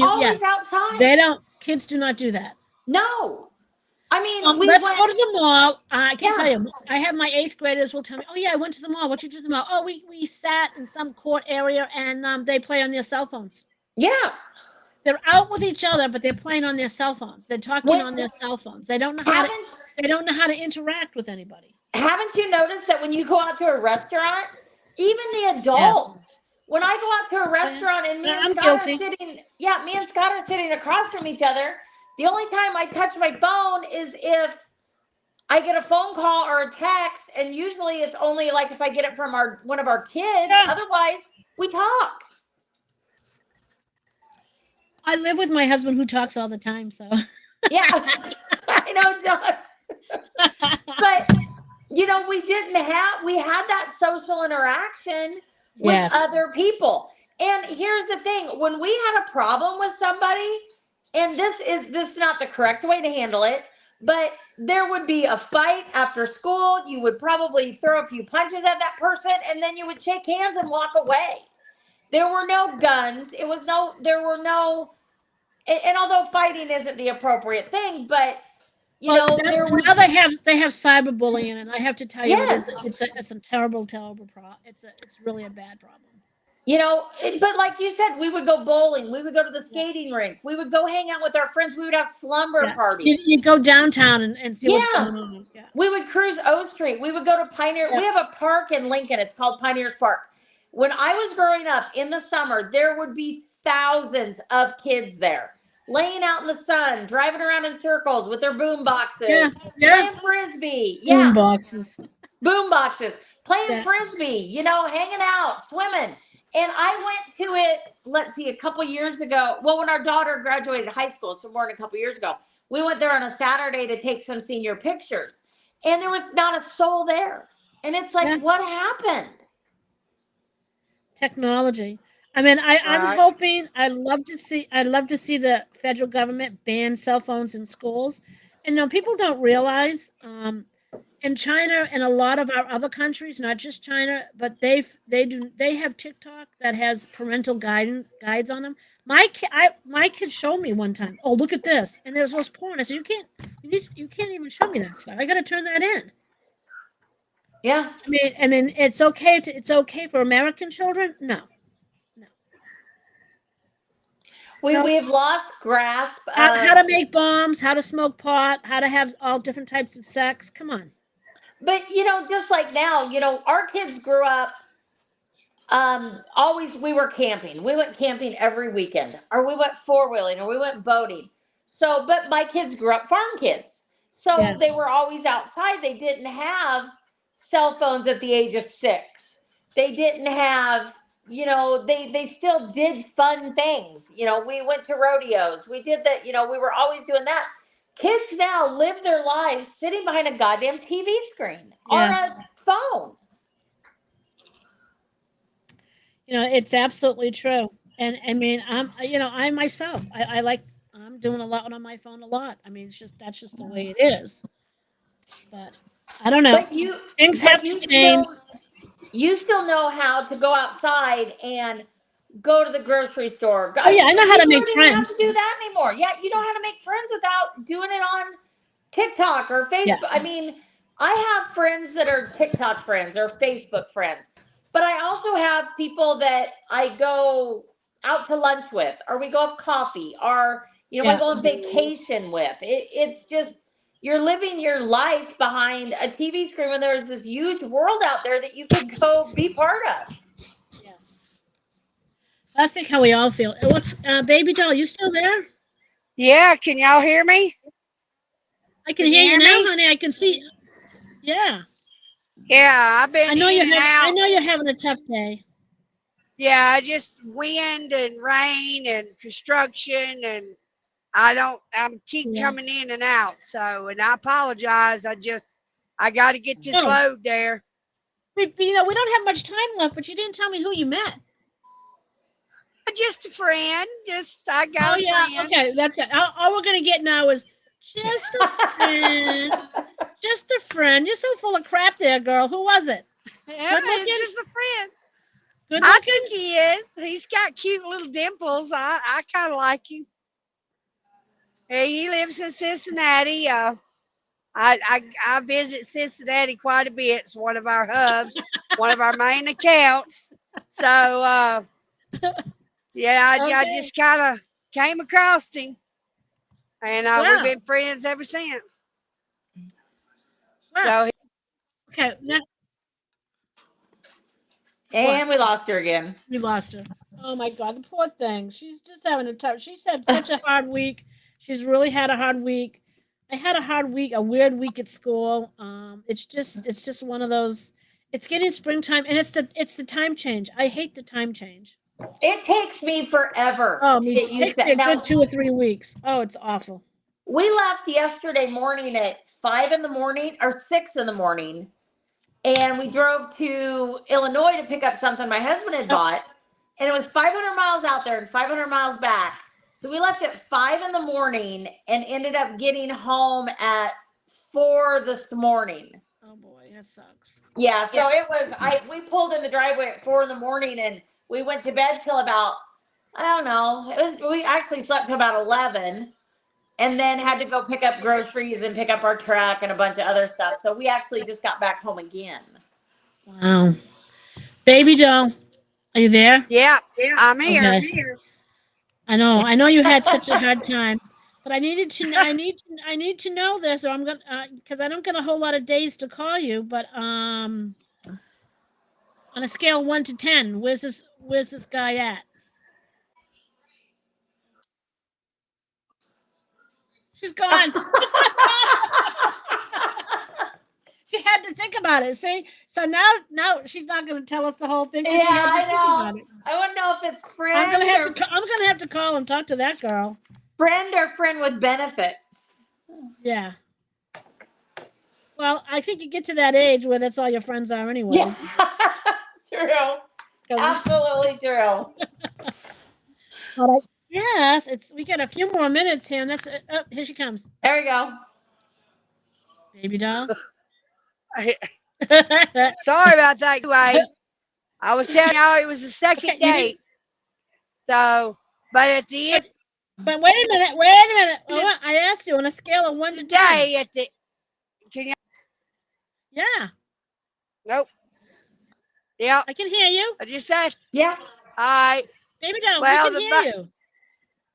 always outside. Kids do not do that. No. I mean, let's go to the mall. I can tell Yeah. you, I have my 8th graders will tell me, oh yeah, I went to the mall. What you do at the mall? Oh, we sat in some court area and they play on their cell phones. Yeah. They're out with each other, but they're playing on their cell phones. They're talking on their cell phones. They don't know how to interact with anybody. Haven't you noticed that when you go out to a restaurant, even the adults, when I go out to a restaurant and me and Scott are sitting across from each other, the only time I touch my phone is if I get a phone call or a text, and usually it's only like if I get it from one of our kids. Yeah. Otherwise, we talk. I live with my husband who talks all the time, so. Yeah, I know, John. But, we had that social interaction with other people. And here's the thing, when we had a problem with somebody, and this is not the correct way to handle it, but there would be a fight after school. You would probably throw a few punches at that person, and then you would shake hands and walk away. There were no guns. And although fighting isn't the appropriate thing, but now they have cyberbullying, and I have to tell you, it's a terrible problem. It's really a bad problem. But like you said, we would go bowling. We would go to the skating rink. We would go hang out with our friends. We would have slumber parties. You go downtown and see what's going on. Yeah. We would cruise O Street. We would go to Pioneer. We have a park in Lincoln. It's called Pioneers Park. When I was growing up in the summer, there would be thousands of kids there, laying out in the sun, driving around in circles with their boom boxes, playing frisbee. Boom boxes. Boom boxes. Playing frisbee, hanging out, swimming. And I went to it, a couple years ago. Well, when our daughter graduated high school, so more than a couple years ago, we went there on a Saturday to take some senior pictures. And there was not a soul there. And it's like, what happened? Technology. I mean, I'm hoping. I'd love to see the federal government ban cell phones in schools. And people don't realize in China and a lot of our other countries, not just China, but they have TikTok that has parental guides on them. My kid showed me one time. Oh, look at this, and there's those porn. I said, you can't even show me that stuff. I got to turn that in. Yeah. I mean, it's okay for American children. No, no. No. We've lost grasp How to of, make bombs, how to smoke pot, how to have all different types of sex. Come on. but just like now, our kids grew up, always we were camping. We went camping every weekend, or we went four-wheeling, or we went boating. So, but my kids grew up farm kids. So Yeah. they were always outside. They didn't have cell phones at the age of 6. They didn't have, they still did fun things. We went to rodeos. We did that, we were always doing that. Kids now live their lives sitting behind a goddamn TV screen or Yeah. a phone. It's absolutely true. And I mean, I myself, I'm doing a lot on my phone a lot. I mean, that's just the way it is. But I don't know. But you, Things have but to you change. still know how to go outside and go to the grocery store. Oh I yeah, I mean, know how to people make don't even have friends. to do that anymore. Yeah, you know how to make friends without doing it on TikTok or Yeah. Facebook. I mean, I have friends that are TikTok friends or Facebook friends, but I also have people that I go out to lunch with, or we go have coffee, or I Yeah. go on vacation with. It's just you're living your life behind a TV screen when there's this huge world out there that you could go be part of. Yes. I think how we all feel. What's baby doll? You still there? Yeah, can y'all hear me? I can Can you hear you hear now, me? honey. I can see. Yeah. Yeah, I've been in and I out. know you're having a tough day. Yeah, just wind and rain and construction, and I'm keep Yeah. coming in and out. So, and I apologize. I got to get this Oh, load there. we don't have much time left, but you didn't tell me who you met. Just a friend. I got Oh a yeah, friend. okay, that's it. All we're gonna get now is just a friend. Just a friend. You're so full of crap there, girl. Who was it? Yeah, Good it's looking? just a friend. Good I looking? think he is. He's got cute little dimples. I kind of like him. Hey, he lives in Cincinnati. I visit Cincinnati quite a bit. It's one of our hubs, one of our main accounts. So yeah, I Okay. just kind of came across him, and we've Wow. been friends ever since. Wow. So Okay. Now, what? And we lost her again. We lost her. Oh my god, the poor thing. She's just having a tough. She's had such a hard week. She's really had a hard week. I had a hard week, a weird week at school. It's just one of those. It's getting springtime, and it's the time change. I hate the time change. It takes me forever Oh, to me get too. used Takes to me it. a Now, good 2 or 3 weeks. Oh, it's awful. we left yesterday morning at 5 in the morning or 6 in the morning, and we drove to Illinois to pick up something my husband had Oh, bought, and it was 500 miles out there and 500 miles back. So we left at 5 in the morning and ended up getting home at 4 this morning. oh boy, that sucks. Yeah, so it was we pulled in the driveway at 4 in the morning and we went to bed till about, I don't know. We actually slept till about 11 and then had to go pick up groceries and pick up our truck and a bunch of other stuff. So we actually just got back home again. Wow. Baby doll, are you there? yeah, I'm here. Okay. I know you had such a hard time, but I need to know this, or I'm gonna, because I don't get a whole lot of days to call you. But on a scale of 1 to 10, where's this guy at? She's gone. She had to think about it. See, so now she's not going to tell us the whole thing because Yeah, she had to I think know. about it. I wouldn't know if it's friend I'm gonna have to call and talk to that girl. or friend with benefits. Yeah. Well, I think you get to that age where that's all your friends are, Yeah, anyways. true. 'Cause- Absolutely true. but yes, we got a few more minutes here, and that's it. Oh, here she comes, There we go. baby doll. Sorry about that. Anyway, I was telling y'all it was the second Okay, you didn't. date. So, but at the end But wait a minute. Wait a minute. I asked you on a scale of 1 of to the 10. day, can you? Yeah, Nope. Yep. I can hear you. I just said. Yeah. All right. Baby doll, we Well, can hear you.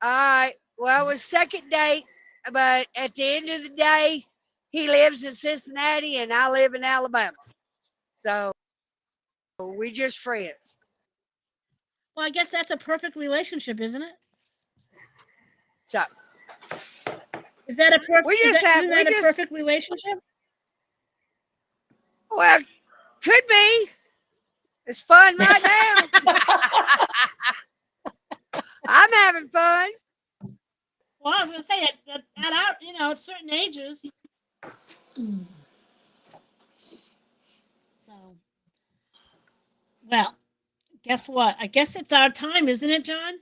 all right. Well, it was second date, but at the end of the day, he lives in Cincinnati and I live in Alabama. So we just friends. Well, I guess that's a perfect relationship, isn't it? So Is that a perfect? we just had Isn't we that a just perfect relationship? well could be. It's fun right now. I'm having fun. Well, I was going to say at our, at certain ages. So, well, guess what? I guess it's our time, isn't it, John?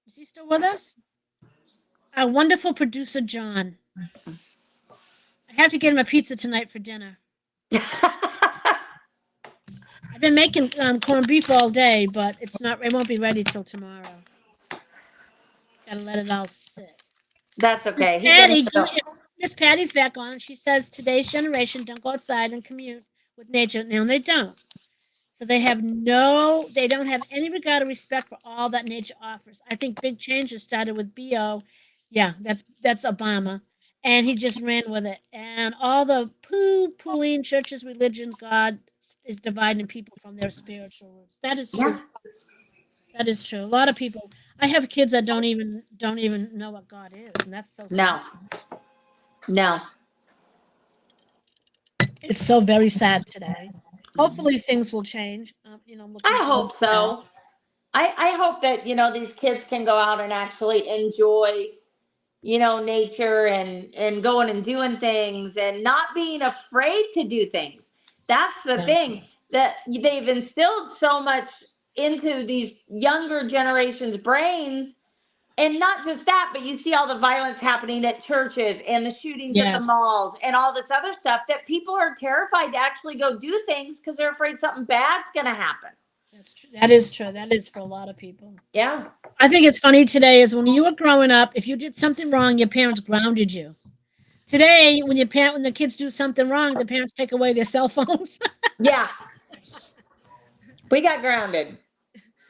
Is he still with us? Our wonderful producer, John. I have to get him a pizza tonight for dinner. I've been making corned beef all day, but it won't be ready till tomorrow. Gotta let it all sit. That's Miss okay. He can Patty, still. Miss Patty's back on. She says today's generation don't go outside and commute with nature. Now they don't. So they don't have any regard or respect for all that nature offers. I think big changes started with BO. Yeah, that's Obama. And he just ran with it. And all the pooling churches, religions, God is dividing people from their spiritual roots. That is true. Yeah. That is true. A lot of people. I have kids that don't even know what God is, and that's so sad. No. It's so very sad today. Hopefully things will change. I hope so. I hope that, these kids can go out and actually enjoy, nature and going and doing things and not being afraid to do things. That's the thing that they've instilled so much into these younger generations' brains. And not just that, but you see all the violence happening at churches and the shootings at the malls and all this other stuff that people are terrified to actually go do things because they're afraid something bad's going to happen. That's true. That is true. That is for a lot of people. Yeah. I think it's funny today is when you were growing up, if you did something wrong, your parents grounded you. Today, when the kids do something wrong, the parents take away their cell phones. Yeah. We got grounded.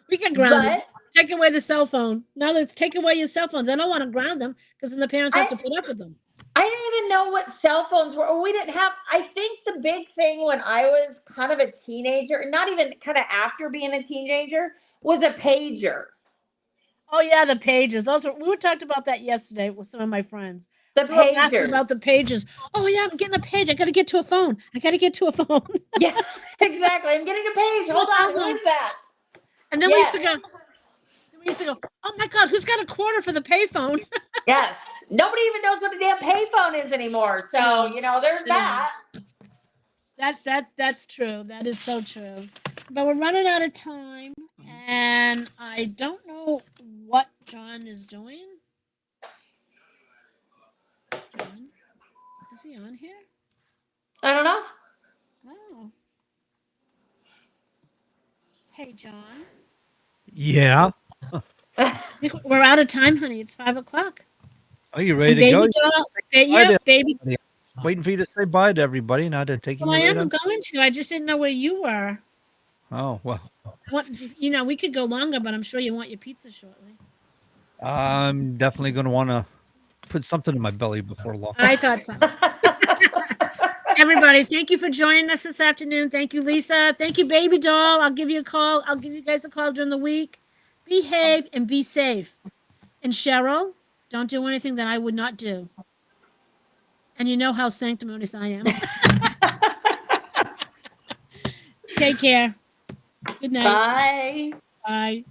We get grounded. Take away the cell phone. Now let's take away your cell phones. I don't want to ground them because then the parents have to put up with them. I didn't even know what cell phones were. We didn't have, I think the big thing when I was kind of a teenager, not even kind of after being a teenager, was a pager. Oh yeah, the pages. We were talked about that yesterday with some of my friends. The pagers. About the pages. Oh yeah, I'm getting a page. I got to get to a phone. Yeah, exactly. I'm getting a page. Hold on. Who is that? And then we used to go, oh my God, who's got a quarter for the payphone? Yes. Nobody even knows what a damn payphone is anymore. So, there's that. That's true. That is so true. But we're running out of time. And I don't know what John is doing. John, is he on here? I don't know. Oh. Hey, John. Yeah. We're out of time, honey. It's 5:00. Are you ready to go? Baby. Waiting for you to say bye to everybody, not to take you. Well, I am going to. I just didn't know where you were. Oh, well. We could go longer, but I'm sure you want your pizza shortly. I'm definitely going to want to put something in my belly before long. I thought so. Everybody, thank you for joining us this afternoon. Thank you, Lisa. Thank you, Baby Doll. I'll give you a call. I'll give you guys a call during the week. Behave and be safe. And Cheryl, don't do anything that I would not do. And you know how sanctimonious I am. Take care. Good night. Bye. Bye.